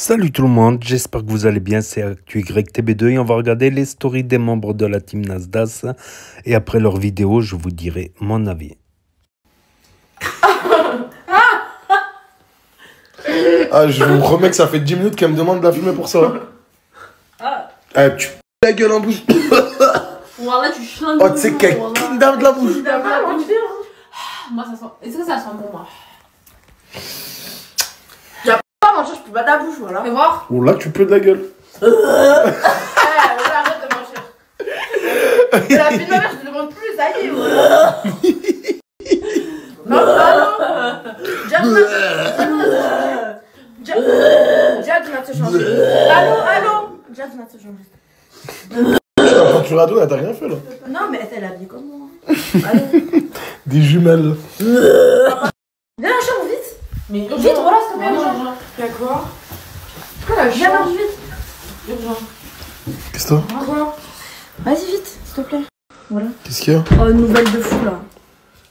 Salut tout le monde, j'espère que vous allez bien, c'est ActuYTB2 et on va regarder les stories des membres de la team Nasdaq et après leur vidéo, je vous dirai mon avis. Ah, je vous promets que ça fait 10 minutes qu'elle me demande de la fumer pour ça. Ah, tu la gueule en bouche. Voilà, tu chantes. Oh, tu sais qu'elle kidnappe de la bouche. Moi, ça sent. Est-ce que ça sent bon, moi? Y'a pas à manger, je peux pas de la bouche, voilà. Fais voir. Oh là, tu peux de la gueule. Arrête de mentir. La fille de ma mère, je te demande plus, ça y est, voilà. Non, Jade vient de se changer. Allô Jade vient de se changer. Quand tu radounes, elle t'a rien fait là. Non, mais elle est habillée comme moi. Allô. Des jumelles. Viens la chambre, vite. Mais vite, voilà, s'il te plaît, urgent. Y'a quoi? Viens là, vite. Urgent. Qu'est-ce que t'as? Quoi? Vas-y, vite, s'il te plaît. Voilà. Qu'est-ce qu'il y a? Oh, nouvelle de fou, là.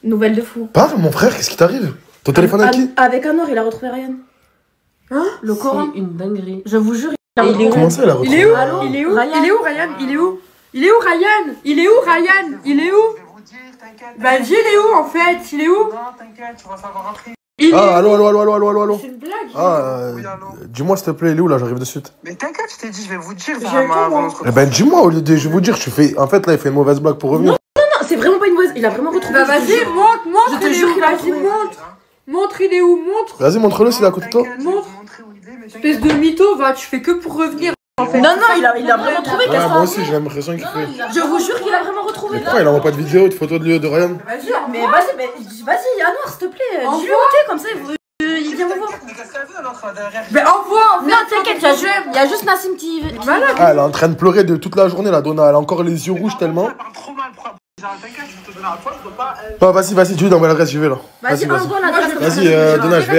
Nouvelle de fou. Parle, mon frère, qu'est-ce qui t'arrive? Ton téléphone à qui? Avec Anor, il a retrouvé Ryan. Hein? Le Coran. C'est une dinguerie. Je vous jure, il est où? Comment ça, il a retrouvé? Il est où? Allô? Il est où? Ryan. Il est où Ryan? Il est où? Il est où Ryan? Il est où Ryan? Il est où? Bah dis il est où en fait? Il est où? Non, t'inquiète, tu vas savoir après. Ah, allô. C'est une blague. Ah, dis-moi s'il te plaît, il est où là? J'arrive de suite. Mais t'inquiète, je t'ai dit, je vais vous dire. J'ai Zahama, tout, avant moi. notre Eh ben, dis-moi au lieu de je vais vous dire, tu fais. En fait, là, il fait une mauvaise blague pour revenir. Non, c'est vraiment pas une mauvaise. Il a vraiment retrouvé. Bah vas-y, montre, Je te il est jure où? qu'il a Vas-y, retrouvé. montre. Montre, il est où? Montre. Vas-y, montre-le s'il est à côté de toi. Montre. Espèce de mytho, va, tu fais que pour revenir. En fait. Non, il a vraiment retrouvé. Ah, Qu'est-ce moi que aussi, j'ai l'impression qu'il fait. je vous jure qu'il a vraiment retrouvé. Mais pourquoi il envoie pas de vidéo, de photos de lui de Ryan? Vas-y, Mais vas-y, Anor, s'il te plaît. Envoie. Dis-lui où t'es, comme ça, il vient me voir. Qu'est-ce qu'elle veut l'autre derrière? Mais envoie. Non, t'inquiète, il y a juste Nassim qui. Malade. Ah, elle est en train de pleurer de toute la journée, la Donna. Elle a encore les yeux rouges tellement. Elle parle trop mal, t'inquiète, je vais te donner la fois, je peux pas. Ah, vas-y, tu lui donnes l'adresse, j'y vais là. Vas-y, envoie l'adresse. Vas-y, Donna, je vais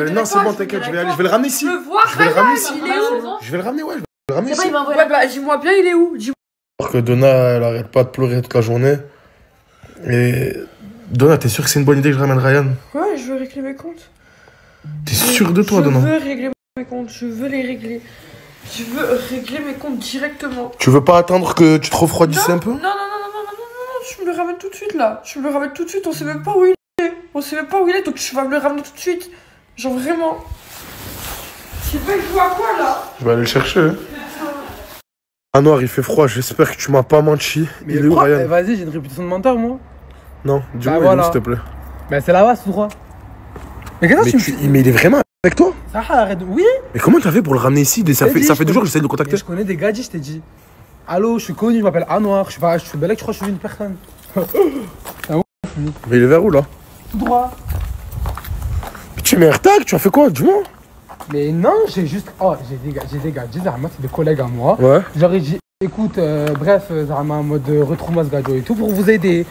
aller. Non, c'est bon, t'inquiète, je vais aller. Je vais le ramener ici. Je veux voir Je vais le Ryan. ramener ici. Il est où? Je vais le ramener, ouais. Je vais le ramener C'est pas, ici. il m'a envoyé. Ouais, bah dis-moi bien, il est où? Dis-moi. Alors que Donna, elle arrête pas de pleurer toute la journée. Et. Donna, t'es sûr que c'est une bonne idée que je ramène Ryan? Ouais, je veux régler mes comptes. T'es sûr de toi, Donna? Je veux régler mes comptes, je veux les régler. Je veux régler mes comptes directement. Tu veux pas attendre que tu te refroidisses un peu? Non, je me le ramène tout de suite là. Je me le ramène tout de suite, on sait même pas où il est. Donc tu vas me le ramener tout de suite. Genre vraiment. Je sais pas, il joue à quoi là? Je vais aller le chercher. Hein. Ah noir, il fait froid, j'espère que tu m'as pas menti. Il est où Ryan? Vas-y, j'ai une réputation de menteur, moi. Non, dis-moi, Bah, il est où, voilà. s'il te plaît? Bah, c'est là-bas, tout droit. Mais qu'est-ce que tu me fais? Mais il est vraiment avec toi? Ça arrête. Oui. Mais comment t'as fait pour le ramener ici? Ça fait 2 jours que j'essaie de le contacter. Mais je connais des gadgets, je t'ai dit. Allô, je suis connu, je m'appelle Anwar. Je suis bel, je crois que je suis une personne. Mais il est vers où là? Tout droit. Mais tu mets un tag, tu as fait quoi? Dis-moi. Mais non, j'ai juste. Oh, j'ai des gadgets, Zahama, c'est des collègues à moi. Ouais. J'aurais dit, écoute, bref, Zahama, en mode retrouve-moi ce gadget et tout pour vous aider.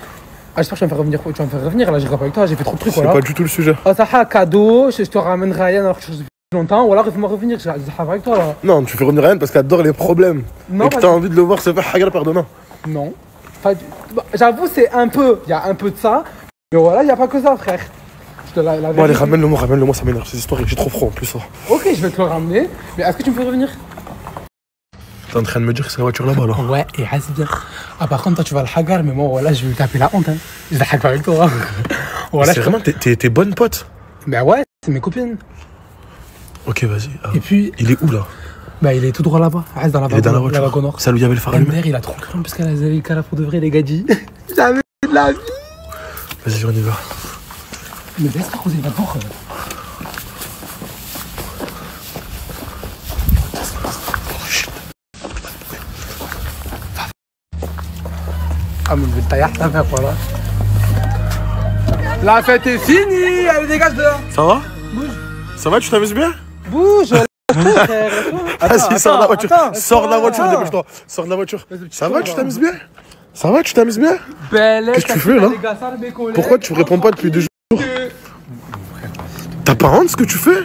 Ah, j'espère que tu vas me faire revenir, là, je pas avec toi, j'ai fait trop de trucs, C'est voilà. pas du tout le sujet. Oh, ça a cadeau, je te ramène Ryan alors que je suis depuis longtemps, ou alors fais-moi revenir, je vais avec toi là. Non, tu fais revenir Ryan parce qu'elle adore les problèmes. Non, et que pas t'as du- envie de le voir se faire hagar par Donna. Non. Enfin, j'avoue, c'est un peu, il y a un peu de ça, mais voilà, il n'y a pas que ça, frère. Je te la Bon, allez, vérité. ramène-le-moi, ça m'énerve ces histoires et j'ai trop froid en plus. Ça. Ok, je vais te le ramener, mais est-ce que tu me fais revenir? T'es en train de me dire que c'est la voiture là-bas là. Ouais, et reste bien. Ah, par contre, toi, tu vas le hagar, mais moi, voilà, je vais taper la honte, hein. Je vais hagar avec toi. Voilà, C'est vraiment tes bonnes potes. Ben ouais, c'est mes copines. Ok, vas-y. Ah. Et puis, Il est où là? bah, il est tout droit là-bas. Reste dans la Il est dans la voiture. wagon nord. Ça lui avait le phare allumé. Ender, il a trop craint parce qu'elle avait le cara pour de vrai, les gadgets. Jamais de la vie. Vas-y, on y va. Mais laisse pas causer d'abord. Ah, mais t'as rien à faire, voilà. La fête est finie, allez, dégage dehors. Ça va? Bouge. Ça va, tu t'amuses bien? Bouge, frère. Vas-y, sors de la voiture. Sors de la voiture, attends. dépêche-toi. Sors de la voiture. Vas-y, Ça va, tu tour, t'amuses bien? Ça va, tu t'amuses bien? Qu'est-ce que tu fais là? Pourquoi tu réponds pas depuis 2 jours? T'as pas honte ce que tu fais?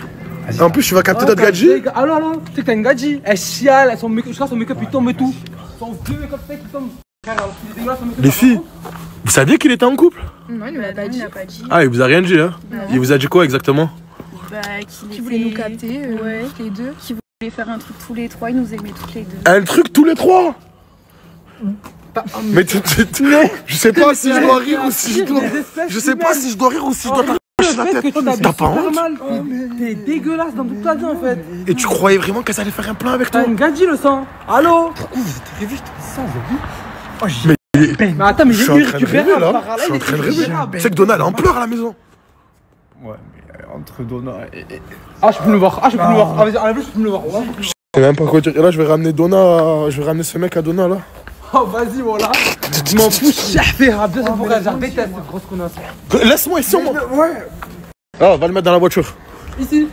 En plus, tu vas capter notre gadget? Allô, tu sais que t'as une gadget. Elle chiale, son make-up il tombe et tout. Son vieux make-up qui tombe. Les filles, vous saviez qu'il était en couple? Non, il m'a pas dit. Ah, il vous a rien dit, hein? Il vous a dit quoi exactement? Qu'il voulait nous capter, les deux. voulait faire un truc tous les trois, ils nous aimaient toutes les deux. Un truc tous les trois? Mais je sais pas si je dois rire ou si je dois... Je sais pas si je dois rire ou si je dois t'arracher la tête. T'as pas honte? T'es dégueulasse dans toute ta vie en fait. Et tu croyais vraiment qu'elle allait faire un plan avec toi? T'as une gadji le sang. Allô? Pourquoi vous êtes réveillé? Sans Mais attends, mais je suis en train de rêver là. Je suis en train de rêver. Tu sais que Donna elle est en pleurs à la maison. Ouais, mais entre Donna et... Ah, je peux me le voir. Ah, je peux me le voir. Ah, vas-y, enlève-le, je peux me le voir. Je sais même pas quoi dire. Et là, je vais ramener Donna. Je vais ramener ce mec à Donna là. Oh, vas-y, voilà. Je m'en fous, je déteste cette grosse connasse. Laisse-moi ici, moi. Ouais. Ah, on va le mettre dans la voiture. Ici.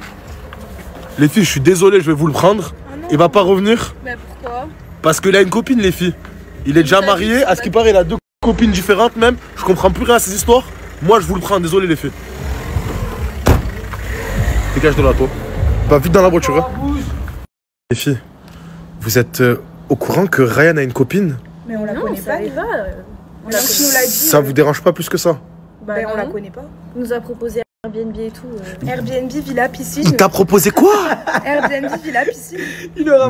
Les filles, je suis désolé, je vais vous le prendre. Il va pas revenir. Mais pourquoi? Parce qu'il a une copine, les filles. Il est déjà marié. À ce qui paraît, il a 2 copines différentes même. Je comprends plus rien à ces histoires. Moi, je vous le prends. Désolé, les filles. Dégage de là, toi. Va vite dans la voiture. Hein. Les filles, vous êtes au courant que Ryan a une copine? Mais on la connaît pas. On l'a dit. Ça vous dérange pas plus que ça? Bah, on la connaît pas. Il nous a proposé Airbnb et tout. Airbnb, villa, piscine. Il t'a proposé quoi? Airbnb, villa, piscine.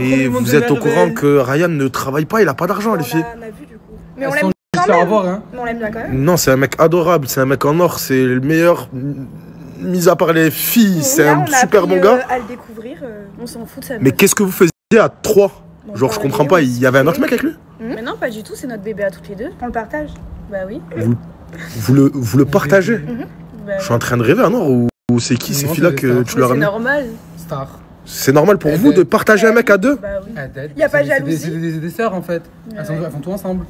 Mais vous êtes au courant que Ryan ne travaille pas, il a pas d'argent, les filles. On a vu du coup. Mais on l'aime quand même. Hein. Mais on l'aime bien quand même. Non, c'est un mec adorable, c'est un mec en or, c'est le meilleur. Mis à part les filles, c'est un super bon gars. À le découvrir, on s'en fout de ça. Mais qu'est-ce que vous faisiez à 3? Genre, je comprends pas, il y avait un autre mec avec lui? Mais non, pas du tout, c'est notre bébé à toutes les deux. On le partage. Bah oui. Vous le partagez? Je suis en train de rêver, hein, non? Ou c'est qui ces filles-là que tu leur as mis? C'est normal. Star. C'est normal pour vous de partager un mec à 2? Bah oui. Y a pas de jalousie. C'est des sœurs en fait. Elles font tout ensemble.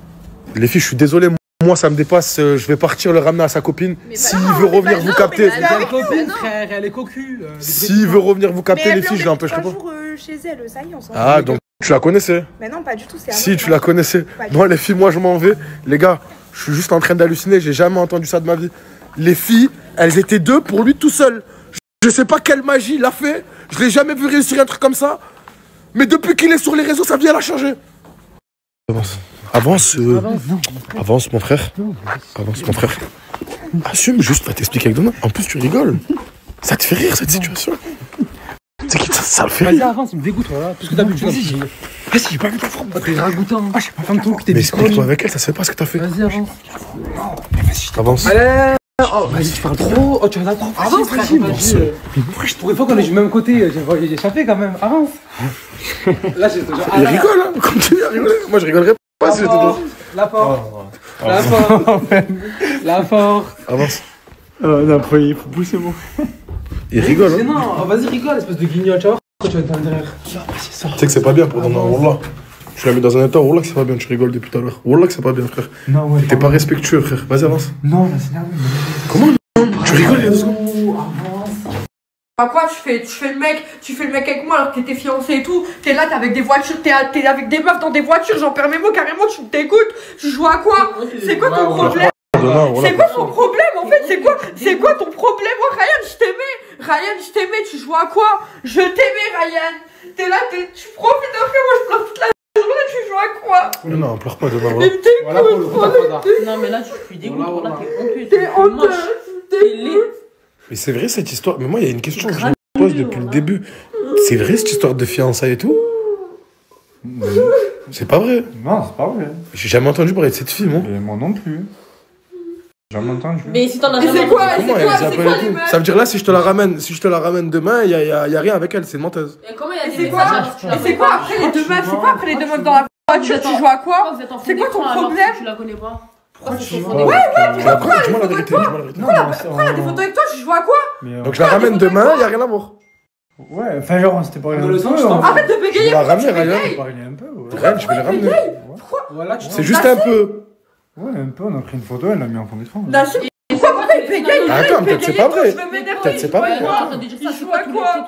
Les filles, je suis désolé, moi ça me dépasse, je vais partir le ramener à sa copine. S'il veut revenir vous capter. Elle est cocu. S'il veut revenir vous capter, les filles, je l'empêcherai pas. Chez elle, ça y est, on s'en fout. Ah, donc tu la connaissais? Mais non, pas du tout, c'est Si, tu la connaissais. Bon, les filles, moi je m'en vais. Les gars, je suis juste en train d'halluciner, j'ai jamais entendu ça de ma vie. Les filles, elles étaient 2 pour lui tout seul. Je sais pas quelle magie il a fait, je l'ai jamais vu réussir un truc comme ça. Mais depuis qu'il est sur les réseaux, sa vie elle a changé. Avance, avance mon frère. Avance mon frère. Assume juste, va t'expliquer avec Donna. En plus tu rigoles. Ça te fait rire cette situation. C'est qui ça le fait rire. Vas-y avance, il me dégoûte voilà. Parce que t'as vu, vas-y, j'ai pas vu ta forme. T'es ragoûtant. Ah, j'ai pas fait de ton Mais explique-toi avec elle, ça se fait pas ce que t'as fait. Vas-y avance. Avance. Allez. Oh, vas-y, tu parles trop. Oh, tu regardes trop. Avance, frère. Pour une fois qu'on est du même côté, j'ai échappé quand même. Avance. Là, j'ai toujours. Il rigole, hein. Continue à rigoler. Moi, je rigolerais pas si j'étais toi. La porte. La porte. La porte. Avance. Non, il faut pousser mon. Il rigole, hein. Non, vas-y, rigole, espèce de guignol. Tu vois pourquoi tu vas être derrière. Tu sais que c'est pas bien pour Donna, Wallah. Tu l'as mis dans un état, Wallah que c'est pas bien, tu rigoles depuis tout à l'heure. Wallah que c'est pas bien, frère. Non, ouais. T'es pas respectueux, frère. Vas-y, avance. Non, là, c'est nerveux. Comment non? Tu rigoles, il y a 2 secondes. Bah quoi, tu fais le mec avec moi alors que t'étais fiancé et tout. T'es là, t'es avec des voitures, t'es avec des meufs dans des voitures, j'en perds mes mots carrément, tu me dégoûtes. Tu joues à quoi? C'est quoi ton problème? C'est quoi ton problème en fait? C'est quoi ton problème? Moi Ryan, je t'aimais, tu joues à quoi? Je t'aimais Ryan. T'es là, tu profites de moi, je pleure toute la journée, tu joues à quoi? Non, on pleure pas, Donna, Mais voilà. Non mais là je suis dégoûtée, là t'es honteux. T'es honteux. T'es laid. Mais c'est vrai cette histoire. Mais moi, il y a une question que je me pose depuis le début. C'est vrai cette histoire de fiançailles et tout? C'est pas vrai. Non, c'est pas vrai. J'ai jamais entendu parler de cette fille, moi. Et moi non plus. Jamais entendu. Mais si t'en as Et jamais c'est quoi? Comment elle les appelle et tout? Ça veut dire là, si je te la ramène demain, y a rien avec elle, c'est une menteuse. Et comment il y a Et des c'est quoi? messages? Et c'est quoi après les 2 meufs? C'est quoi après les 2 meufs dans la voiture? Tu joues à quoi? C'est quoi ton problème? Tu la connais pas. Pourquoi dis-moi la vérité. Pourquoi elle a des photos avec toi? Tu joues à quoi? Donc je la ramène demain, y a rien à voir. Ouais, enfin genre, c'était pas rien. Arrête de bégayer. Je vais la ramener, Ryan. Un peu, Ryan, je vais la ramener. Voilà, C'est juste un peu. Ouais, un peu, on a pris une photo, elle l'a mis en fond d'écran. Pourquoi il bégaye? Attends, peut-être c'est pas vrai. Peut-être Peut-être c'est pas vrai.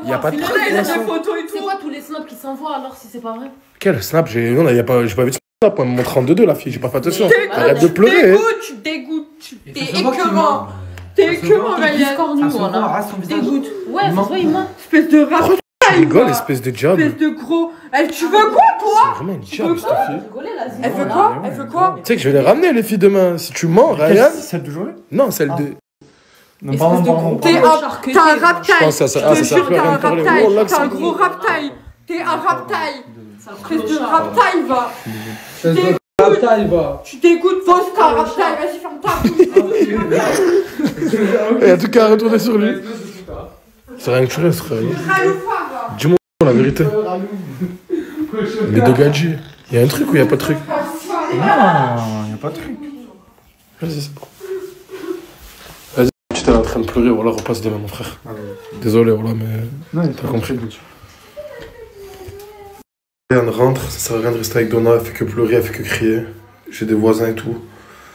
Il Y a pas de Il preuve. y a des photos et C'est tout. quoi tous les snaps qui s'envoient alors si c'est pas vrai? Quel snap? Non, j'ai pas vu de snap. Elle me montre en 2-2 la fille, j'ai pas fait attention. Arrête de pleurer. Tu dégoûtes. T'es écœurant. T'es écœurant, Ryan. Dégoûte. Ouais, ça se voit, il ment. Espèce de rat. Tu rigoles, espèce de diable. Espèce de gros. Tu veux quoi, toi? C'est vraiment une diable, cette fille. Elle veut quoi? Elle veut quoi? Tu sais que je vais les ramener, les filles, demain. Si tu mens, Ryan. Celle de journée? Non, celle de. Non, pardon. T'as un rap taille. Je pense que ça Je te jure, t'as un rap taille. Oh, là, T'as un gros rap taille. T'es un raptail. Espèce de raptail, va. Tu t'écoutes, pose ta raptail, vas-y, ferme ta bouche. Et en tout cas, retourner sur lui. C'est rien que tu restes, frère. Dis-moi la vérité. Les deux gadgets. Y'a un truc ou y'a pas de truc? Non, y a pas de truc. Vas-y, c'est bon. Vas-y, tu t'es en train de pleurer, voilà, repasse demain, mon frère. Désolé, voilà, mais. Non, t'as compris. On rentre, ça sert à rien de rester avec Donna, elle fait que pleurer, elle fait que crier. J'ai des voisins et tout.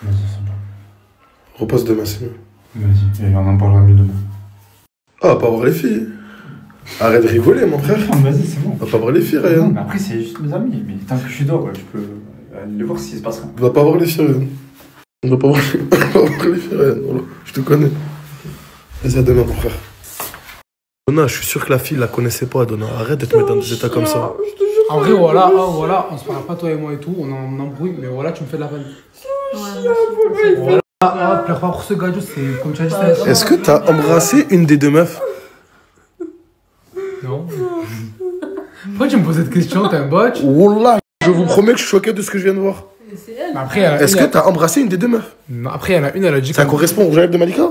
Vas-y, c'est bon. Repasse demain, c'est mieux. Vas-y, et on en parlera mieux demain. Ah, pas voir les filles. Arrête de rigoler, mon frère. Vas-y, c'est bon. On va pas voir les filles, Non, Ryan. mais après, c'est juste mes amis. Mais tant que je suis dehors, je peux aller voir s'il se passe rien. On va pas voir les filles, Ryan. On va pas voir les filles, Ryan. Voilà, je te connais. Vas-y, à demain, mon frère. Donna, je suis sûr que la fille la connaissait pas, Donna. Arrête de te mettre dans des états comme ça. En vrai, voilà, on se parle pas toi et moi et tout, on en embrouille, mais voilà, tu me fais de la peine. Voilà, pleure pas pour ce gars, c'est comme tu as dit, c'est... Est-ce que t'as embrassé une des deux meufs? Non. Pourquoi tu me poses cette question, t'es un botch? Wallah, je vous promets que je suis choqué de ce que je viens de voir. Mais après, il y en a Est-ce que t'as embrassé une des deux meufs? Non, après, il y en a une, elle a dit que... Ça correspond au Jaël de Malika?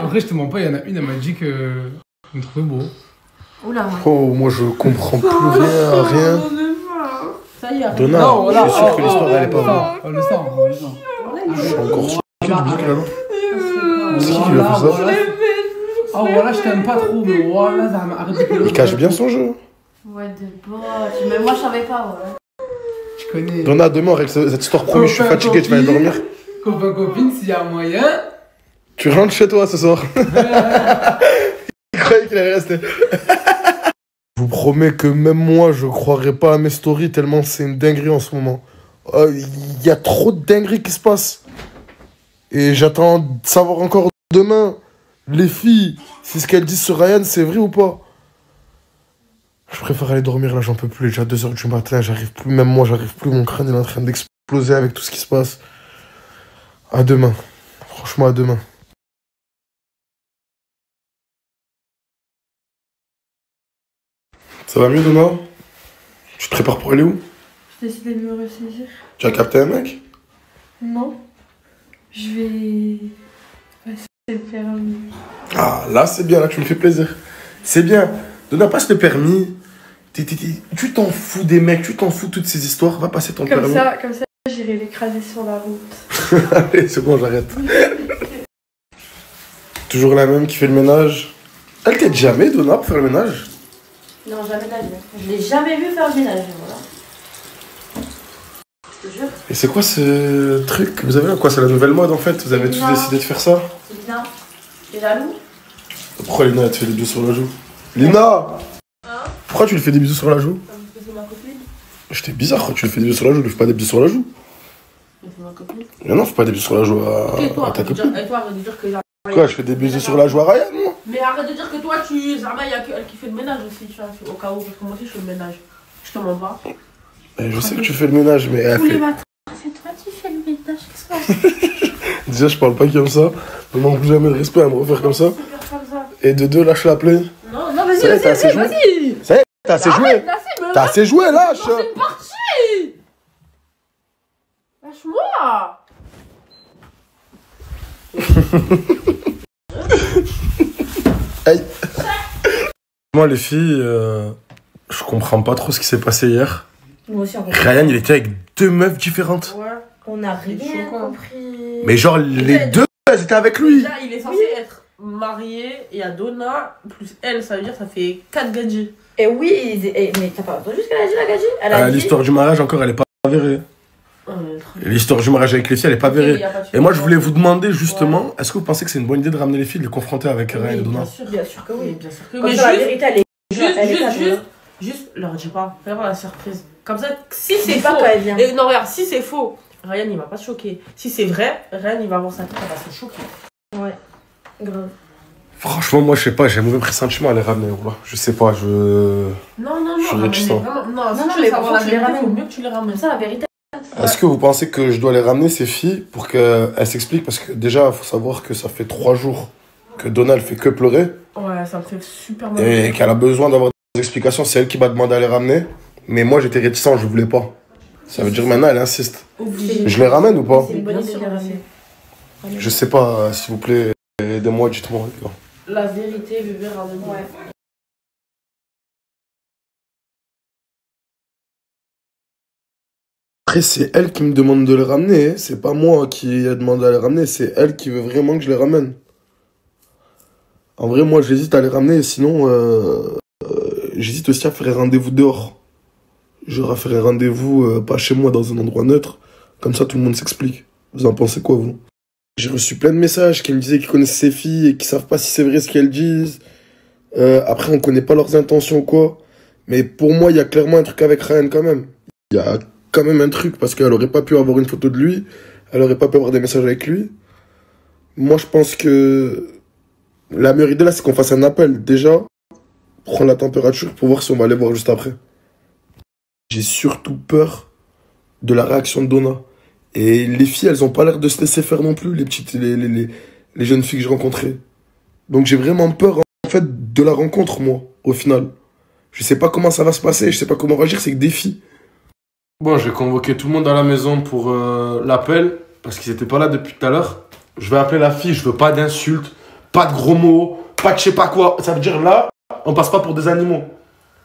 Après, je te mens pas, il y en a une, elle m'a dit que... Je me trouvais beau. Oula. Oh, moi je comprends plus rien. Ça y est. Donna, Non, voilà, je suis sûr que l'histoire elle est pas vraie. On le sent. Je suis encore sûr qu'il y a du bouc, là, non? C'est qui qui lui a fait ça? Ah voilà, je t'aime pas trop, mais voilà, ça arrête de pleurer. Il cache bien son jeu. Ouais, de boss. Mais moi, je savais pas, ouais. Je connais. Donna, demain, avec cette histoire promis, je suis fatigué, tu vas aller dormir. Copain, copine, s'il y a moyen... Tu rentres chez toi ce soir. Il croyait qu'il allait rester. Je vous promets que même moi, je croirais pas à mes stories tellement c'est une dinguerie en ce moment. Il y a trop de dingueries qui se passent. Et j'attends de savoir encore demain, les filles, si ce qu'elles disent sur Ryan, c'est vrai ou pas. Je préfère aller dormir là, j'en peux plus. Déjà 2h du matin, j'arrive plus. Même moi, j'arrive plus. Mon crâne est en train d'exploser avec tout ce qui se passe. À demain. Franchement, à demain. Ça va mieux, Donna? Tu te prépares pour aller où? J'ai décidé de me ressaisir. Tu as capté un mec? Non. Je vais passer le permis. Ah, là, c'est bien, là, tu me fais plaisir. C'est bien. Donna, passe le permis. Tu t'en fous des mecs, tu t'en fous de toutes ces histoires. Va passer ton permis. Comme ça, j'irai l'écraser sur la route. Allez, c'est bon, j'arrête. Toujours la même qui fait le ménage. Elle t'aide jamais, Donna, pour faire le ménage? Non, jamais de la vie. Je l'ai jamais vu faire le ménage, voilà. Je te jure. Et c'est quoi ce truc que vous avez là? Quoi, c'est la nouvelle mode en fait? Vous avez tous décidé de faire ça? C'est Lina. T'es jaloux? Pourquoi Lina, elle te fait des bisous sur la joue? Lina! Pourquoi tu lui fais des bisous sur la joue? Parce que c'est ma copine. J'étais bizarre, tu lui fais des bisous sur la joue, tu lui fais pas des bisous sur la joue. C'est ma copine. Mais non, fais pas des bisous sur la joue à ta copine. Et toi, arrête de dire que... Quoi, je fais des bisous sur la joue à Ryan, moi? Mais arrête de dire que toi, tu... Zama, il y a que elle qui fait le ménage aussi, tu vois. Au cas où, parce que moi aussi, je fais le ménage. Je te mens pas. Je sais que tu fais le ménage, mais elle Tous les fait... matins, c'est toi qui fais le ménage. Qu'est-ce que c'est? Déjà, je parle pas comme ça. Ne manque plus jamais de respect à me refaire comme ça. Et de deux, lâche la play. Non, non, vas-y, Ça y est, t'as assez joué. vas-y. Ça y est, t'as assez joué. T'as assez joué, lâche. C'est une partie. Lâche-moi. Aïe. Moi, les filles, je comprends pas trop ce qui s'est passé hier. Moi aussi, on Ryan, il était avec deux meufs différentes. Ouais, on a rien compris. Mais genre, les deux, elles étaient avec lui. Déjà, il est censé être marié et à Donna, plus elle, ça veut dire ça fait 4 gadgets. Et oui, mais t'as pas entendu ce qu'elle a dit, la gadji? Elle a dit... L'histoire du mariage, encore, elle est pas avérée. Et l'histoire du mariage avec les filles, elle est pas avérée. Et moi, je voulais vous demander, justement, est-ce que vous pensez que c'est une bonne idée de ramener les filles, de les confronter avec Ryan et Donna? Bien sûr que oui. Bien sûr que Comme oui. ça, la vérité, elle est... Juste, leur dis pas, fais voir la surprise. Comme ça, si c'est Dis faux. pas quand elle vient. Et non, regarde, si c'est faux, Ryan il va pas se choquer. Si c'est vrai, Ryan il va avoir sa tête, elle va se choquer. Ouais, grave. Franchement, moi, je sais pas, j'ai un mauvais pressentiment à les ramener. Voilà. Je sais pas, je. Non, non, Je suis non, réticent. non, si non, tu veux mais savoir faut la que tu les vérité, ramènes. faut mieux que tu les ramènes. Comme ça, la vérité. Est-ce que vous pensez que je dois les ramener, ces filles, pour qu'elles s'expliquent? Parce que déjà, il faut savoir que ça fait 3 jours que Donna, elle fait que pleurer. Ouais, ça me fait super mal. Et qu'elle a besoin d'avoir explications, c'est elle qui m'a demandé à les ramener. Mais moi, j'étais réticent, je voulais pas. Ça veut dire maintenant, elle insiste. Je les ramène ou pas? C'est une bonne idée de les ramener. Je sais pas, s'il vous plaît, aidez-moi, dites-moi. La vérité, bébé, ramène-moi. Ouais. Après, c'est elle qui me demande de les ramener. C'est pas moi qui ai demandé à les ramener. C'est elle qui veut vraiment que je les ramène. En vrai, moi, j'hésite à les ramener. Sinon, j'hésite aussi à faire un rendez-vous dehors. J'aurais fait un rendez-vous, pas chez moi, dans un endroit neutre. Comme ça, tout le monde s'explique. Vous en pensez quoi, vous? J'ai reçu plein de messages qui me disaient qu'ils connaissent ces filles et qui savent pas si c'est vrai ce qu'elles disent. Après, on connaît pas leurs intentions ou quoi. Mais pour moi, il y a clairement un truc avec Ryan quand même. Il y a quand même un truc parce qu'elle aurait pas pu avoir une photo de lui. Elle aurait pas pu avoir des messages avec lui. Moi, je pense que la meilleure idée là, c'est qu'on fasse un appel. Déjà, prendre la température pour voir si on va aller voir juste après. J'ai surtout peur de la réaction de Donna. Et les filles, elles ont pas l'air de se laisser faire non plus, les jeunes filles que j'ai rencontrées. Donc j'ai vraiment peur, en fait, de la rencontre, moi, au final. Je sais pas comment ça va se passer, je sais pas comment réagir, c'est que des filles. Bon, je vais convoquer tout le monde à la maison pour l'appel, parce qu'ils étaient pas là depuis tout à l'heure. Je vais appeler la fille, je veux pas d'insultes, pas de gros mots, pas de je sais pas quoi. Ça veut dire là, on passe pas pour des animaux.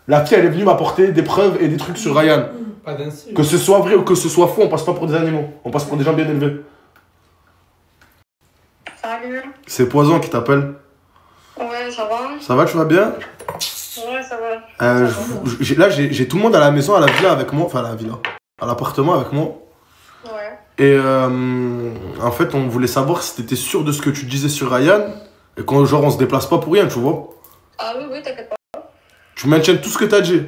La fille, elle est venue m'apporter des preuves et des trucs sur Ryan. Pas d'insulte. Que ce soit vrai ou que ce soit faux, on passe pas pour des animaux. On passe pour des gens bien élevés. Salut. C'est Poison qui t'appelle. Ouais, ça va? Ça va, tu vas bien? Ouais, ça va. Là, j'ai tout le monde à la maison, à la villa avec moi. Enfin, à la villa. À l'appartement avec moi. Ouais. Et en fait, on voulait savoir si t'étais sûr de ce que tu disais sur Ryan. Et qu'on, genre, on se déplace pas pour rien, tu vois. Ah oui, oui, t'inquiète pas. Tu maintiens tout ce que t'as dit.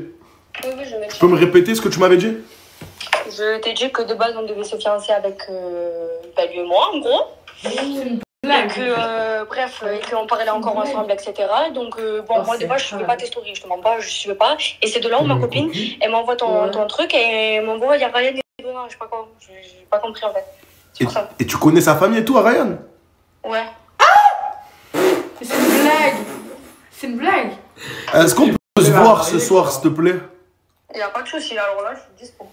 Oui, oui, je maintiens. Tu peux me répéter ce que tu m'avais dit? Je t'ai dit que de base, on devait se fiancer avec lui et moi, en gros. Et que, bref, et qu'on parlait encore ensemble, etc. Donc, bon, moi, des fois, je suivais pas tes stories, je te mens pas, je suivais pas. Et c'est de là où ma copine, elle m'envoie ton truc et elle m'envoie, il y a Ryan et Donna, je sais pas quoi. J'ai pas compris, en fait. C'est pour ça. Et tu connais sa famille et tout à Ryan? Ouais. C'est une blague. C'est une blague. Est-ce qu'on peut se voir ce soir, s'il te plaît? Il y a pas de souci, alors là, je suis dispo.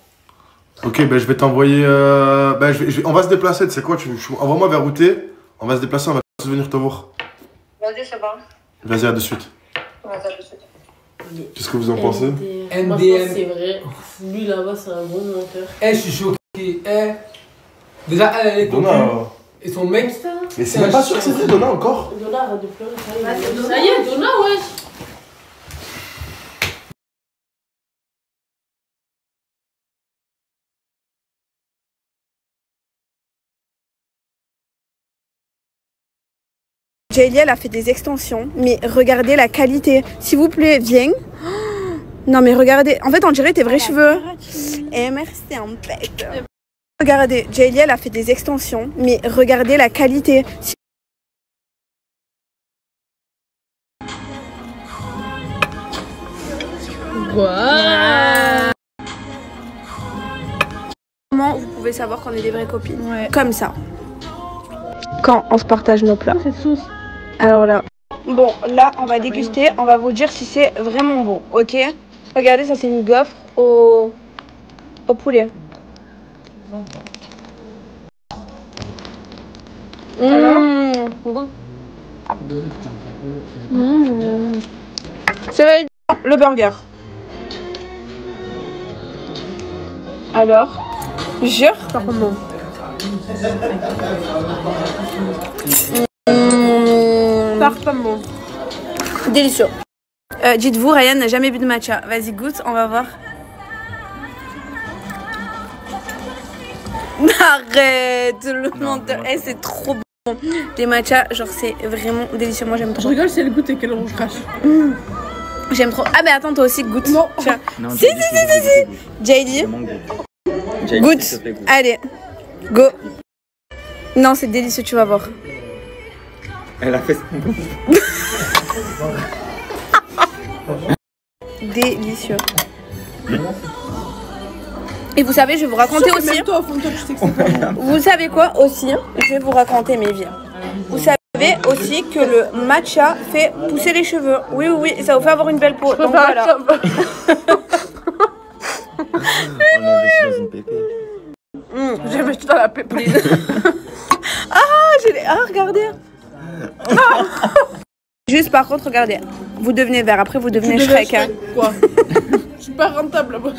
Ok, ben je vais t'envoyer. On va se déplacer, tu sais quoi? Envoie-moi vers où t'es. On va se déplacer, on va venir te voir. Vas-y, c'est bon. Vas-y, à de suite. Vas-y, à de suite. Qu'est-ce que vous en pensez? Moi, je pense que c'est vrai. Lui là-bas, c'est un bon menteur. Eh, je suis choqué. Eh. Déjà, elle est copine. Et son mec. Mais c'est même pas sûr que c'est vrai, Donna encore. Donna, arrête de pleurer. Ça y est, Donna, ouais. Jaylee, elle a fait des extensions, mais regardez la qualité. S'il vous plaît, viens. Non, mais regardez. En fait, on dirait tes vrais cheveux. Eh, merci, un pec. Regardez, Jaylee, elle a fait des extensions, mais regardez la qualité. Wow. Comment vous pouvez savoir qu'on est des vraies copines? Comme ça. Quand on se partage nos plats. Alors là. Bon, là, on va déguster. On va vous dire si c'est vraiment bon, ok? Regardez, ça c'est une gaufre au poulet. Bon. C'est le burger. Alors, jure, par contre non. Parfaitement. Délicieux. Dites-vous, Ryan n'a jamais bu de matcha. Vas-y, goûte, on va voir. Arrête le menteur. Eh, c'est trop bon. Les matchas, genre, c'est vraiment délicieux. Moi, j'aime trop. Je rigole si elle goûte et qu'elle rouge crache. J'aime trop. Ah, mais attends, toi aussi, goûte. Non. Non, si. Jaylee. Goûte. Allez, go. Non, c'est délicieux, tu vas voir. Elle a fait ça. Délicieux. Et vous savez, je vais vous raconter aussi. Vous savez quoi aussi? Je vais vous raconter mes vies. Vous savez savez aussi que le matcha fait pousser les cheveux. Oui, oui, oui, ça vous fait avoir une belle peau. Donc voilà. On investit dans une pépé. J'ai investi dans la pépeline. Regardez. Juste par contre, regardez. Vous devenez vert, après vous devenez Shrek. Hein. Quoi? Je suis pas rentable là-bas.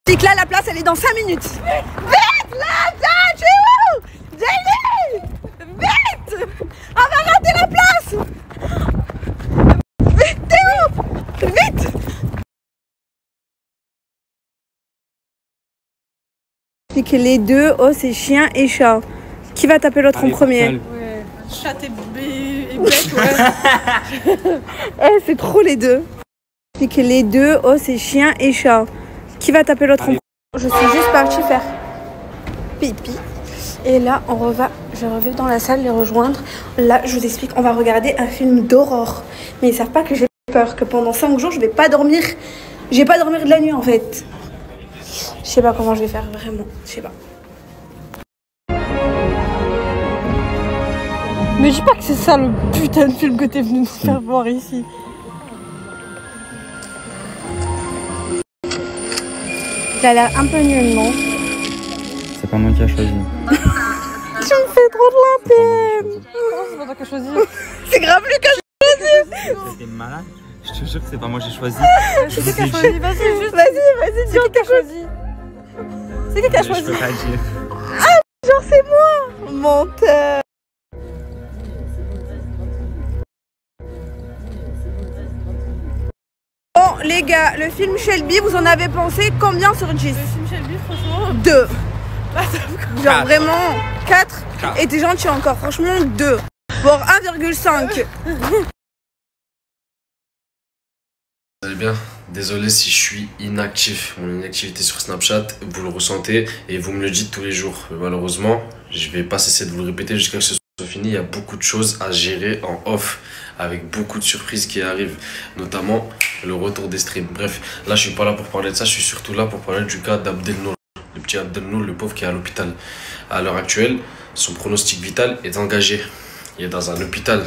C'est que là, la place, elle est dans 5 minutes. Vite, là, tu es où? Jenny, vite. On va rater la place. Vite, t'es où? Vite. C'est que les deux, oh, c'est chien et chat. Qui va taper l'autre en premier? Ouais, chat et bête, ouais. Eh, c'est trop les deux. C'est que les deux, oh, c'est chien et chat. Qui va taper l'autre en premier? Je suis juste partie faire pipi. Et là, je reviens dans la salle les rejoindre. Là, je vous explique, on va regarder un film d'horreur. Mais ils savent pas que j'ai peur, que pendant 5 jours, je vais pas dormir. Je vais pas dormir de la nuit, en fait. Je sais pas comment je vais faire, vraiment. Je sais pas. Mais dis pas que c'est ça le putain de film que t'es venu nous faire voir ici. Il a l'air un peu nul, non? C'est pas moi qui a choisi. Tu me fais trop de la peine. C'est pas toi qui as choisi. C'est grave lui qui a choisi. T'es malade? Je te jure que c'est pas moi qui ai choisi. C'est qui qui a choisi? Vas-y, juste. Vas-y, C'est qui qui a choisi? C'est qui qui a choisi? Je peux pas dire. Ah, genre c'est moi. Menteur. Bon, les gars, le film Shelby, vous en avez pensé combien sur 10? Le film Shelby, franchement. 2. Genre vraiment 4. Et t'es gentil encore, franchement 2. Voire 1,5. Vous allez bien? Désolé si je suis inactif. Mon inactivité sur Snapchat, vous le ressentez et vous me le dites tous les jours. Mais malheureusement, je vais pas cesser de vous le répéter jusqu'à ce que ce soit fini. Il y a beaucoup de choses à gérer en off, avec beaucoup de surprises qui arrivent, notamment le retour des streams. Bref, là je suis pas là pour parler de ça, je suis surtout là pour parler du cas d'Abdelnour. Le petit Abdelnour, le pauvre qui est à l'hôpital. À l'heure actuelle, son pronostic vital est engagé. Il est dans un hôpital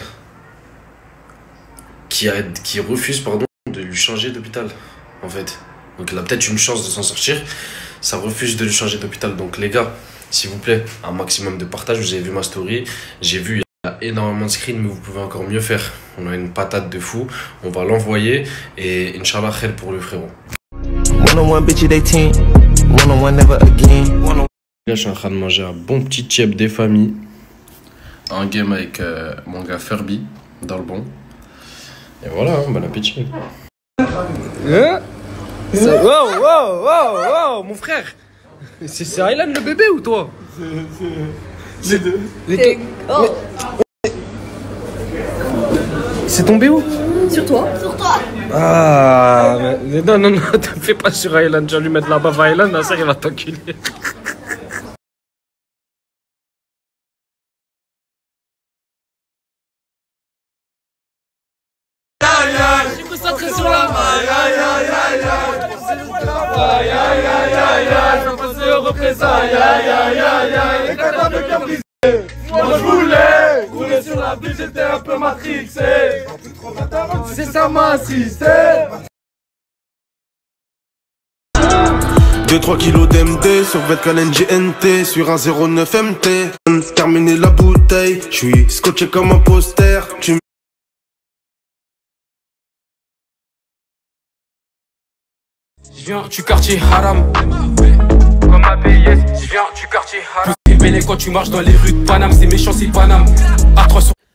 qui refuse de lui changer d'hôpital, en fait. Donc il a peut-être une chance de s'en sortir, ça refuse de lui changer d'hôpital. Donc les gars, s'il vous plaît, un maximum de partage. Vous avez vu ma story, j'ai vu, il y a énormément de screens, mais vous pouvez encore mieux faire. On a une patate de fou, on va l'envoyer, et Inch'Allah khair pour le frérot. Là, je suis en train de manger un bon petit tiep des familles, un game avec mon gars Furby, dans le bon. Et voilà, hein, bon appétit. Wow, mon frère. C'est Aylan le bébé ou toi? C'est deux. C'est tombé où? Sur toi. Ah, mais non, te fais pas sur Aylan. Tu vas lui mettre la bave à Aylan, ça il va t'enculer. Sur la Moi je voulais rouler sur la ville, j'étais un peu matrixé. C'est ça m'a assisté. 2-3 kilos d'MD sur Vetcalen GNT sur un 09 MT. Terminer la bouteille, je suis scotché comme un poster. Je viens du quartier haram. Comme APS, je viens du quartier haram. Quand tu marches dans les rues de Paname, c'est méchant, c'est Paname.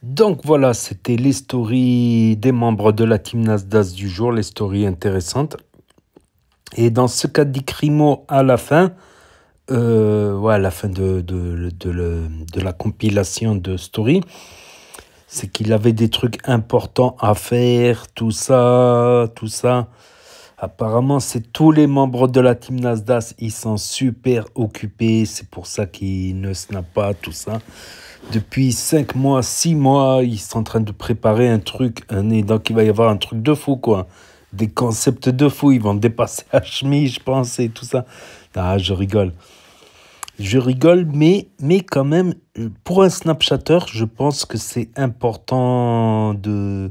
Donc voilà, c'était les stories des membres de la team Nasdaq du jour, les stories intéressantes. Et dans ce cas d'Icrimo à la fin, à la fin de la compilation de stories, c'est qu'il avait des trucs importants à faire, tout ça. Apparemment, c'est tous les membres de la team Nasdaq, ils sont super occupés. C'est pour ça qu'ils ne snappent pas, tout ça. Depuis 5 mois, 6 mois, ils sont en train de préparer un truc. Donc, il va y avoir un truc de fou, quoi. Des concepts de fou. Ils vont dépasser Hashmi, je pense, et tout ça. Ah, je rigole. Je rigole, mais quand même, pour un Snapchatter, je pense que c'est important de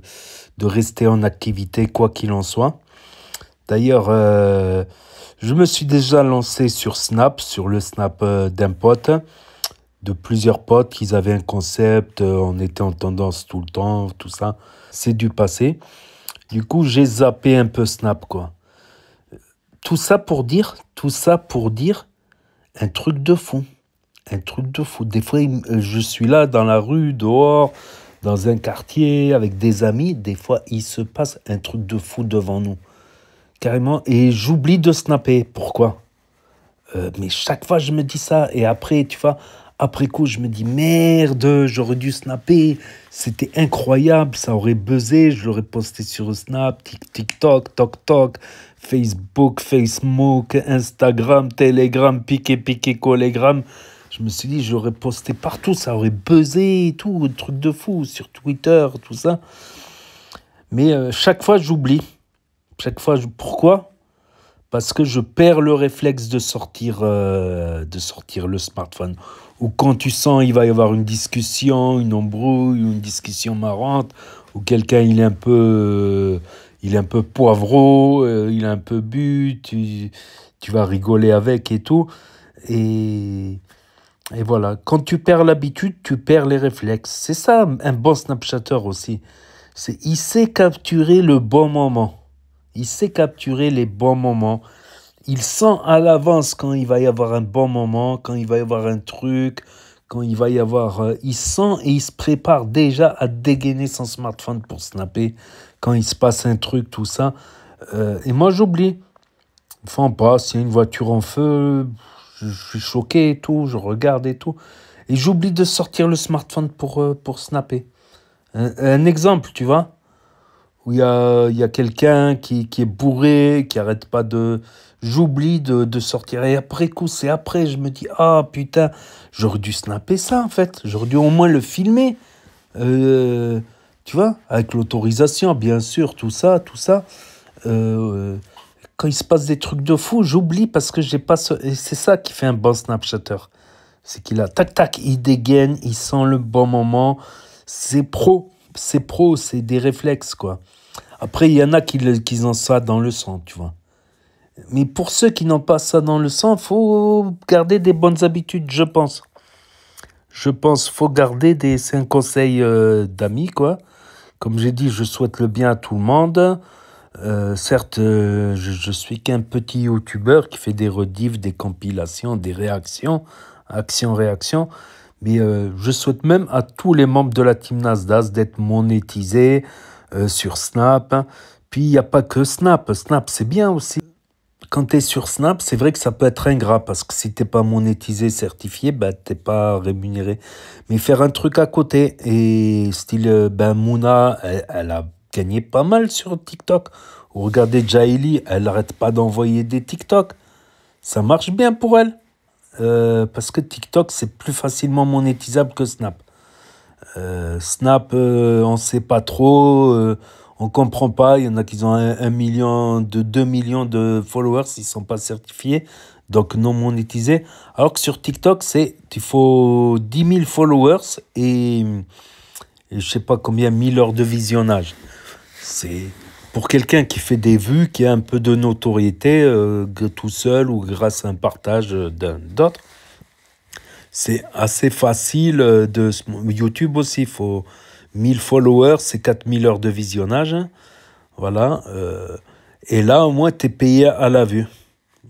rester en activité, quoi qu'il en soit. D'ailleurs, je me suis déjà lancé sur Snap, sur le Snap d'un pote, de plusieurs potes qui avaient un concept, on était en tendance tout le temps, tout ça. C'est du passé. Du coup, j'ai zappé un peu Snap, quoi. Tout ça pour dire un truc de fou. Un truc de fou. Des fois, je suis là dans la rue, dehors, dans un quartier, avec des amis. Des fois, il se passe un truc de fou devant nous. Carrément. Et j'oublie de snapper. Pourquoi ? Mais chaque fois, je me dis ça. Et après, tu vois, après coup, je me dis merde, j'aurais dû snapper. C'était incroyable. Ça aurait buzzé. Je l'aurais posté sur Snap, TikTok, Facebook, Instagram, Telegram, piqué, Collegram. Je me suis dit, j'aurais posté partout. Ça aurait buzzé et tout. Un truc de fou. Sur Twitter, tout ça. Mais chaque fois, j'oublie. Pourquoi ? Parce que je perds le réflexe de sortir le smartphone. Ou quand tu sens il va y avoir une discussion, une embrouille, une discussion marrante, ou quelqu'un il est un peu poivreau, il est un peu bu, tu vas rigoler avec et tout. Et voilà, quand tu perds l'habitude, tu perds les réflexes. C'est ça un bon Snapchatter aussi. Il sait capturer le bon moment. Il sait capturer les bons moments. Il sent à l'avance quand il va y avoir un bon moment, quand il va y avoir un truc, quand il va y avoir... il sent et il se prépare déjà à dégainer son smartphone pour snapper quand il se passe un truc, tout ça. Et moi, j'oublie. Enfin, pas, s'il y a une voiture en feu, je suis choqué et tout, je regarde et tout. Et j'oublie de sortir le smartphone pour snapper. Un exemple, tu vois, où il y a quelqu'un qui est bourré, qui arrête pas de... J'oublie de sortir. Et après coup, c'est après, je me dis, ah putain, j'aurais dû snapper ça en fait. J'aurais dû au moins le filmer. Tu vois, avec l'autorisation, bien sûr, tout ça. Quand il se passe des trucs de fou, j'oublie parce que j'ai pas... Et c'est ça qui fait un bon Snapchatter. C'est qu'il a tac, il dégaine, il sent le bon moment. C'est pro, c'est des réflexes, quoi. Après, il y en a qui ont ça dans le sang, tu vois. Mais pour ceux qui n'ont pas ça dans le sang, il faut garder des bonnes habitudes, je pense. Faut garder c'est un conseil d'amis, quoi. Comme j'ai dit, je souhaite le bien à tout le monde. Certes, je suis qu'un petit youtubeur qui fait des rediffs, des compilations, des réactions, action-réaction. Mais je souhaite même à tous les membres de la team Nasdaq d'être monétisés sur Snap. Puis il n'y a pas que Snap. Snap, c'est bien aussi. Quand tu es sur Snap, c'est vrai que ça peut être ingrat parce que si tu n'es pas monétisé, certifié, tu n'es pas rémunéré. Mais faire un truc à côté, et style, Mouna, elle a gagné pas mal sur TikTok. Regardez Jaili, elle n'arrête pas d'envoyer des TikTok. Ça marche bien pour elle. Parce que TikTok, c'est plus facilement monétisable que Snap. Snap, on ne sait pas trop... on comprend pas, il y en a qui ont 2 millions de followers, ils sont pas certifiés, donc non monétisés. Alors que sur TikTok, il faut 10 000 followers et je sais pas combien, 1000 heures de visionnage. C'est pour quelqu'un qui fait des vues, qui a un peu de notoriété, tout seul ou grâce à un partage d'autres. C'est assez facile YouTube aussi, il faut... 1000 followers, c'est 4000 heures de visionnage. Voilà. Et là, au moins, tu es payé à la vue.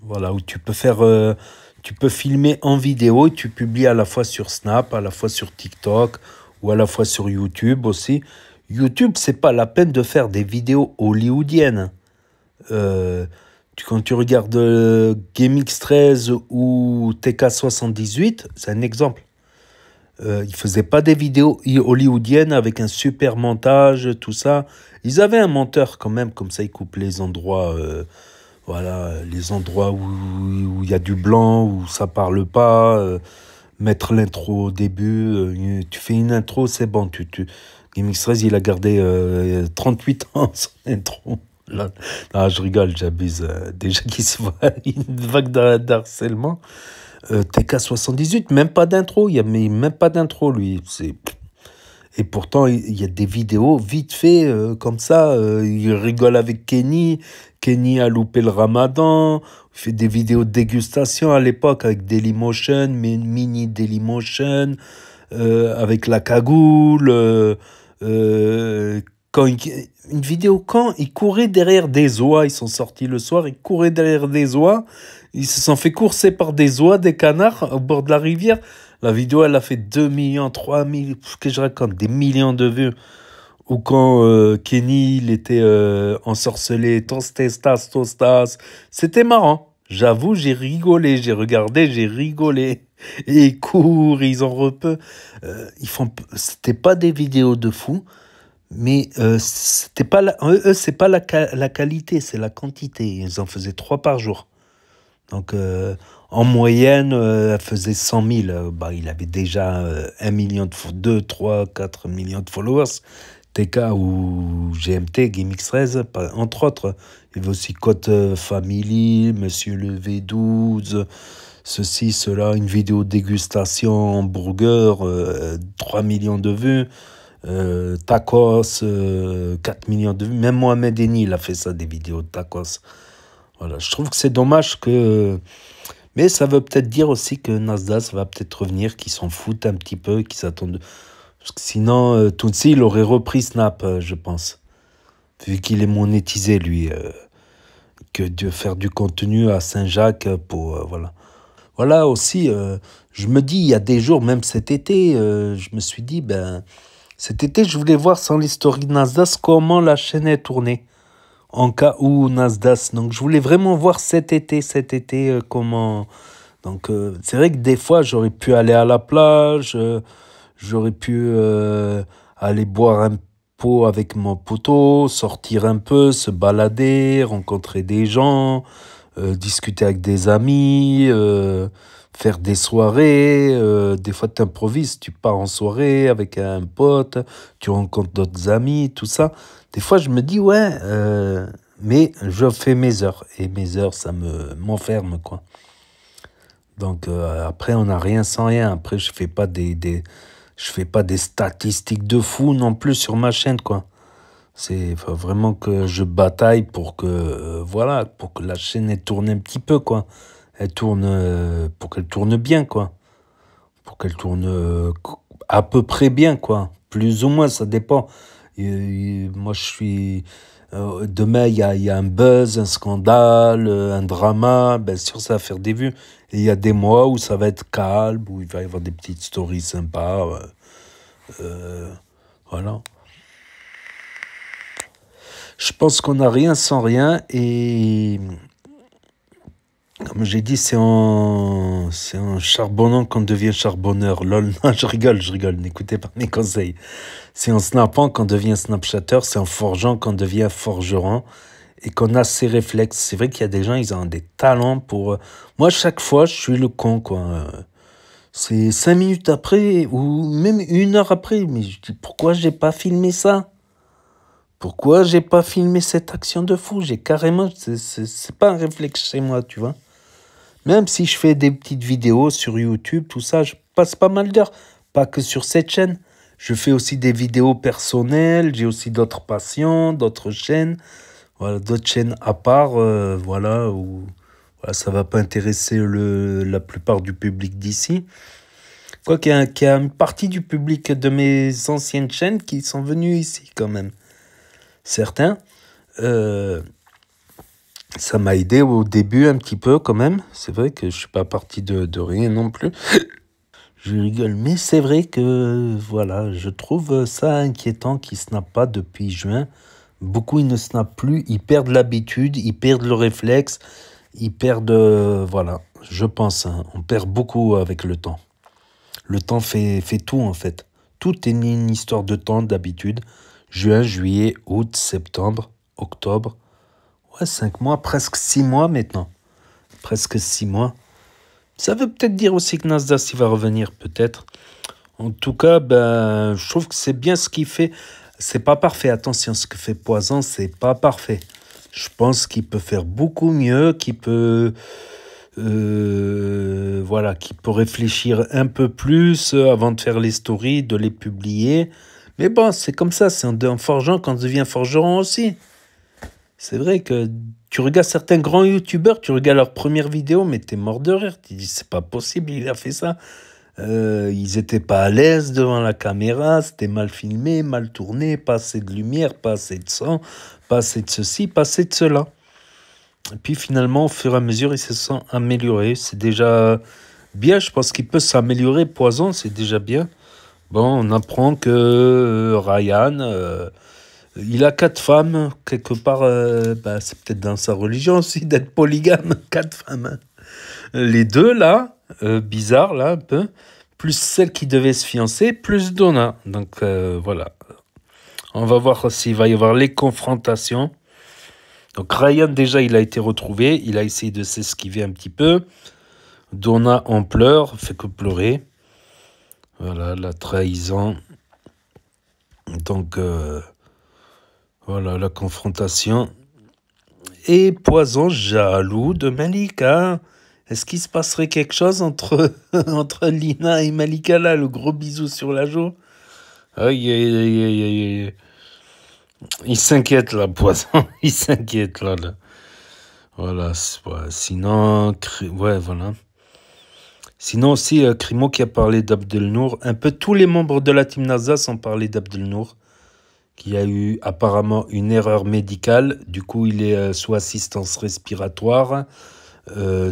Voilà, où tu peux filmer en vidéo et tu publies à la fois sur Snap, à la fois sur TikTok ou à la fois sur YouTube aussi. YouTube, c'est pas la peine de faire des vidéos hollywoodiennes. Quand tu regardes GameX13 ou TK78, c'est un exemple. Ils faisaient pas des vidéos hollywoodiennes avec un super montage, tout ça. Ils avaient un monteur quand même, comme ça ils coupent les endroits, les endroits où il y a du blanc, où ça parle pas, mettre l'intro au début. Tu fais une intro, c'est bon. GameX13, il a gardé 38 ans son intro. Là, je rigole, j'abuse. Déjà qu'il se voit une vague d'harcèlement. TK78, même pas d'intro, il y a même pas d'intro lui. Et pourtant il y a des vidéos vite fait comme ça. Il rigole avec Kenny. Kenny a loupé le Ramadan. Il fait des vidéos de dégustation à l'époque avec Dailymotion, mini Dailymotion, avec la cagoule. Une vidéo quand il courait derrière des oies, ils sont sortis le soir, ils couraient derrière des oies, ils se sont fait courser par des oies, des canards au bord de la rivière. La vidéo, elle a fait 2 millions, 3 millions, ce que je raconte, des millions de vues. Ou quand Kenny, il était ensorcelé, tostas, c'était marrant. J'avoue, j'ai rigolé, j'ai regardé, j'ai rigolé. Et ils courent, ils en repeux. C'était pas des vidéos de fous, mais c'était pas eux, c'est pas la qualité, c'est la quantité. Ils en faisaient 3 par jour. Donc, en moyenne, elle faisait 100 000. Il avait déjà 1 million 2, 3, 4 millions de followers. TK ou GMT, GameX13, entre autres. Il y avait aussi Côte Family, Monsieur le V12, ceci, cela, une vidéo de dégustation hamburger, 3 millions de vues. Tacos, 4 millions de vues. Même Mohamed Eni, il a fait ça, des vidéos de tacos. Voilà, je trouve que c'est dommage que... Mais ça veut peut-être dire aussi que Nasdaq va peut-être revenir, qu'ils s'en foutent un petit peu, qu'ils s'attendent... Parce que sinon, Tounsi, il aurait repris Snap, je pense. Vu qu'il est monétisé, lui. Que de faire du contenu à Saint-Jacques pour... voilà. Voilà aussi, je me dis, il y a des jours, même cet été, je me suis dit, cet été, je voulais voir sans l'historique Nasdaq comment la chaîne est tournée. En cas où Nasdaq. Donc, je voulais vraiment voir cet été, comment... Donc, c'est vrai que des fois, j'aurais pu aller à la plage, j'aurais pu aller boire un pot avec mon poteau, sortir un peu, se balader, rencontrer des gens, discuter avec des amis, faire des soirées. Des fois, tu improvises, tu pars en soirée avec un pote, tu rencontres d'autres amis, tout ça. Des fois, je me dis, ouais, mais je fais mes heures. Et mes heures, ça m'enferme, quoi. Donc, après, on n'a rien sans rien. Après, je fais pas des statistiques de fou non plus sur ma chaîne, quoi. C'est vraiment que je bataille pour que, pour que la chaîne elle tourne un petit peu, quoi. Elle tourne, pour qu'elle tourne bien, quoi. Pour qu'elle tourne à peu près bien, quoi. Plus ou moins, ça dépend. Moi, je suis... demain, il y a un buzz, un scandale, un drama. Bien sûr, ça va faire des vues. Et il y a des mois où ça va être calme, où il va y avoir des petites stories sympas. Voilà. Je pense qu'on n'a rien sans rien. Et comme j'ai dit, c'est en charbonnant qu'on devient charbonneur. Lol, non, je rigole, n'écoutez pas mes conseils. C'est en snappant qu'on devient snapchatter, c'est en forgeant qu'on devient forgeron et qu'on a ses réflexes. C'est vrai qu'il y a des gens, ils ont des talents pour... Moi, chaque fois, je suis le con, quoi. C'est 5 minutes après ou même 1 heure après. Mais je dis, pourquoi j'ai pas filmé ça? Pourquoi j'ai pas filmé cette action de fou? J'ai carrément... C'est pas un réflexe chez moi, tu vois. Même si je fais des petites vidéos sur YouTube, tout ça, je passe pas mal d'heures. Pas que sur cette chaîne. Je fais aussi des vidéos personnelles. J'ai aussi d'autres passions, d'autres chaînes. Voilà, d'autres chaînes à part, voilà, où ça va pas intéresser la plupart du public d'ici. Quoi qu'il y a une partie du public de mes anciennes chaînes qui sont venus ici, quand même. Certains. Ça m'a aidé au début un petit peu, quand même. C'est vrai que je suis pas parti de rien non plus. Je rigole, mais c'est vrai que, voilà, je trouve ça inquiétant qu'ils snappent pas depuis juin. Beaucoup, ils ne snappent plus, ils perdent l'habitude, ils perdent le réflexe, ils perdent... voilà, je pense, hein, on perd beaucoup avec le temps. Le temps fait tout, en fait. Tout est une histoire de temps, d'habitude. Juin, juillet, août, septembre, octobre. Ouais, 5 mois, presque 6 mois maintenant. Presque 6 mois. Ça veut peut-être dire aussi que Nasdaq il va revenir, peut-être. En tout cas, je trouve que c'est bien ce qu'il fait. C'est pas parfait, attention, ce que fait Poison, c'est pas parfait. Je pense qu'il peut faire beaucoup mieux, qu'il peut voilà, qui peut réfléchir un peu plus avant de faire les stories, de les publier. Mais bon, c'est comme ça, c'est un forgeron quand on devient forgeron aussi. C'est vrai que tu regardes certains grands youtubeurs, tu regardes leurs premières vidéos, mais t'es mort de rire. Tu dis, c'est pas possible, il a fait ça. Ils étaient pas à l'aise devant la caméra, c'était mal filmé, mal tourné, pas assez de lumière, pas assez de son, pas assez de ceci, pas assez de cela. Et puis finalement, au fur et à mesure, il se sent amélioré. C'est déjà bien, je pense qu'il peut s'améliorer. Poison, c'est déjà bien. Bon, on apprend que Ryan, il a 4 femmes. Quelque part, c'est peut-être dans sa religion aussi d'être polygame. 4 femmes. Hein. Les 2 là, bizarre là un peu, plus celle qui devait se fiancer, plus Donna. Donc voilà. On va voir s'il va y avoir les confrontations. Donc Ryan, déjà, il a été retrouvé. Il a essayé de s'esquiver un petit peu. Donna en pleure, fait que pleurer. Voilà, la trahison. Donc, voilà, la confrontation. Et Poison, jaloux de Malika. Est-ce qu'il se passerait quelque chose entre, entre Lina et Malika, là, le gros bisou sur la joue? Aïe, aïe, aïe, aïe, aïe. Il s'inquiète, là, Poison. Il s'inquiète, là. Voilà, ouais. Sinon, ouais, voilà. Sinon aussi, Crimo qui a parlé d'Abdelnour. Un peu tous les membres de la team Nasdaq ont parlé d'Abdelnour, qui a eu apparemment une erreur médicale. Du coup, il est sous assistance respiratoire.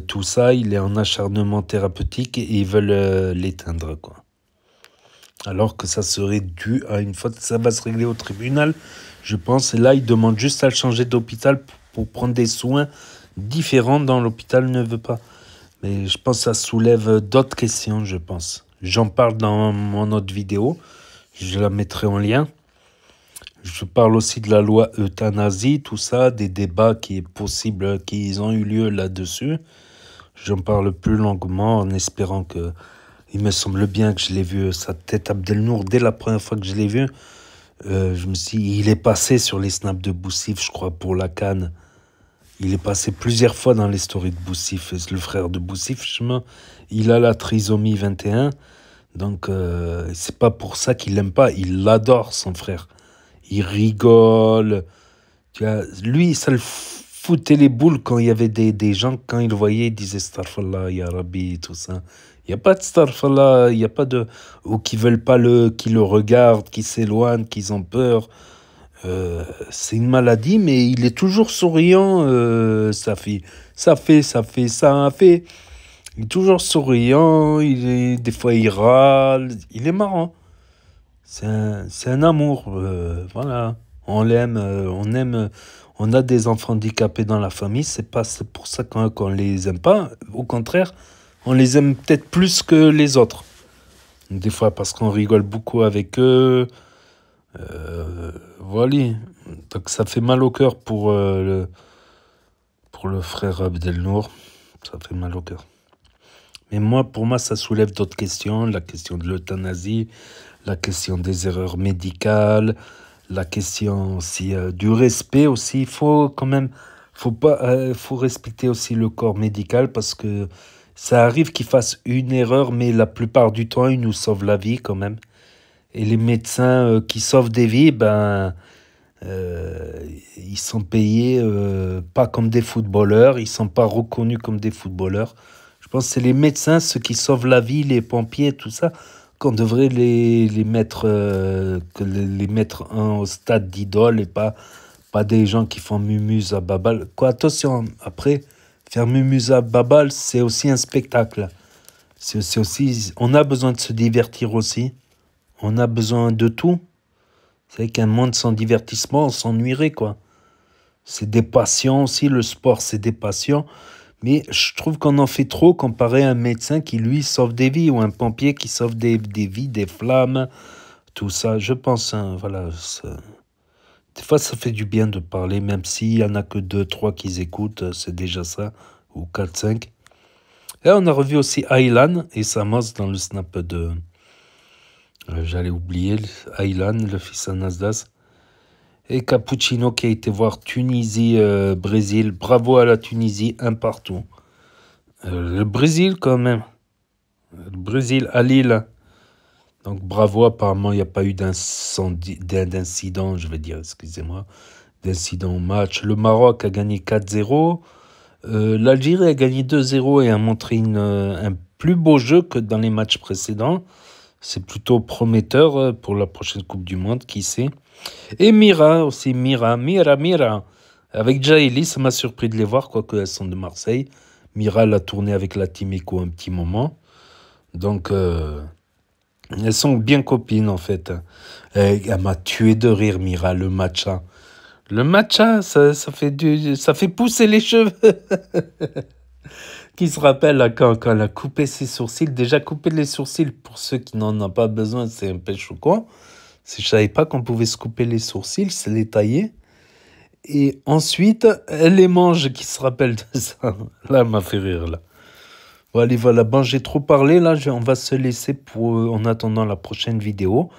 Tout ça, il est en acharnement thérapeutique et ils veulent l'éteindre, quoi. Alors que ça serait dû à une faute. Ça va se régler au tribunal, je pense. Et là, ils demandent juste à le changer d'hôpital pour prendre des soins différents dont l'hôpital ne veut pas. Mais je pense que ça soulève d'autres questions, je pense. J'en parle dans mon autre vidéo. Je la mettrai en lien. Je parle aussi de la loi euthanasie, tout ça, des débats qui est possible, qui ont eu lieu là-dessus. J'en parle plus longuement en espérant que... Il me semble bien que je l'ai vu, sa tête Abdelnour, dès la première fois que je l'ai vu. Je me suis dit, il est passé sur les snaps de Boussif, je crois, pour la CAN. Il est passé plusieurs fois dans les stories de Boussif. Le frère de Boussif, justement, il a la trisomie 21. Donc, c'est pas pour ça qu'il l'aime pas. Il l'adore, son frère. Il rigole. Tu vois, lui, ça le foutait les boules quand il y avait des gens, quand il le voyait, il disait Starfallah, Ya Rabbi, tout ça. Il n'y a pas de Starfallah, il n'y a pas de... Ou qui veulent pas qui le regardent, qui s'éloignent, qui ont peur. C'est une maladie, mais il est toujours souriant, ça fait. Il est toujours souriant, des fois il râle, il est marrant. C'est un amour, voilà. On l'aime, on aime, on a des enfants handicapés dans la famille, c'est pour ça qu'on les aime pas. Au contraire, on les aime peut-être plus que les autres. Des fois parce qu'on rigole beaucoup avec eux. Voilà. Donc ça fait mal au cœur pour le frère Abdelnour. Ça fait mal au cœur. Mais pour moi, ça soulève d'autres questions. La question de l'euthanasie, la question des erreurs médicales, la question aussi du respect aussi. Il faut quand même, faut respecter aussi le corps médical parce que ça arrive qu'il fasse une erreur, mais la plupart du temps, il nous sauve la vie quand même. Et les médecins qui sauvent des vies, ils sont payés pas comme des footballeurs, ils ne sont pas reconnus comme des footballeurs. Je pense que c'est les médecins, ceux qui sauvent la vie, les pompiers, tout ça, qu'on devrait les mettre au stade d'idole et pas des gens qui font mumuse à babal. Quoi, attention, après, faire mumuse à babal, c'est aussi un spectacle. C'est aussi, on a besoin de se divertir aussi. On a besoin de tout. C'est qu'un monde sans divertissement, on s'ennuierait, quoi. C'est des passions aussi, le sport, c'est des passions. Mais je trouve qu'on en fait trop comparé à un médecin qui, lui, sauve des vies, ou un pompier qui sauve des vies, des flammes, tout ça. Je pense, hein, voilà. Des fois, ça fait du bien de parler, même s'il n'y en a que 2, 3 qui écoutent, c'est déjà ça, ou 4, 5. Et on a revu aussi Aylan et Samos dans le snap de... J'allais oublier Aylan, le fils à Nasdaq. Et Cappuccino qui a été voir Tunisie, Brésil. Bravo à la Tunisie, un partout. Le Brésil quand même. Le Brésil à Lille. Donc bravo, apparemment il n'y a pas eu d'incident, je vais dire, excusez-moi, d'incident au match. Le Maroc a gagné 4-0. L'Algérie a gagné 2-0 et a montré un plus beau jeu que dans les matchs précédents. C'est plutôt prometteur pour la prochaine Coupe du Monde, qui sait. Et Mira aussi, Mira. Avec Jaili, ça m'a surpris de les voir, quoique elles sont de Marseille. Mira, elle a tourné avec la Team Eco un petit moment. Donc, elles sont bien copines, en fait. Elle m'a tué de rire, Mira, le matcha. Le matcha, ça fait pousser les cheveux. Qui se rappelle là, quand elle a coupé ses sourcils. Déjà, couper les sourcils, pour ceux qui n'en ont pas besoin, c'est un peu choquant. Je ne savais pas qu'on pouvait se couper les sourcils, se les tailler. Et ensuite, elle les mange, qui se rappelle de ça. Là, elle m'a fait rire, là. Bon, allez, voilà, bon, j'ai trop parlé, là. On va se laisser en attendant la prochaine vidéo.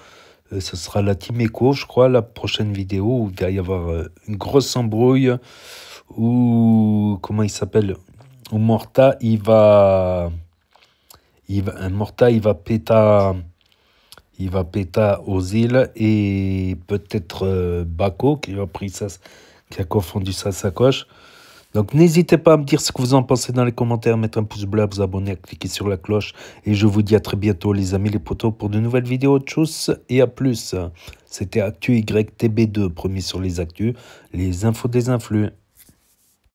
Ce sera la Team Eco, je crois, la prochaine vidéo, où il va y avoir une grosse embrouille, où, comment il s'appelle, où Morta, il va péta aux îles, et peut-être Bako, qui a confondu sa sacoche. Donc n'hésitez pas à me dire ce que vous en pensez dans les commentaires, mettre un pouce bleu, à vous abonner, à cliquer sur la cloche. Et je vous dis à très bientôt les amis, les potos, pour de nouvelles vidéos. Tchuss et à plus. C'était Actu YTB2, premier sur les actus, les infos des influx.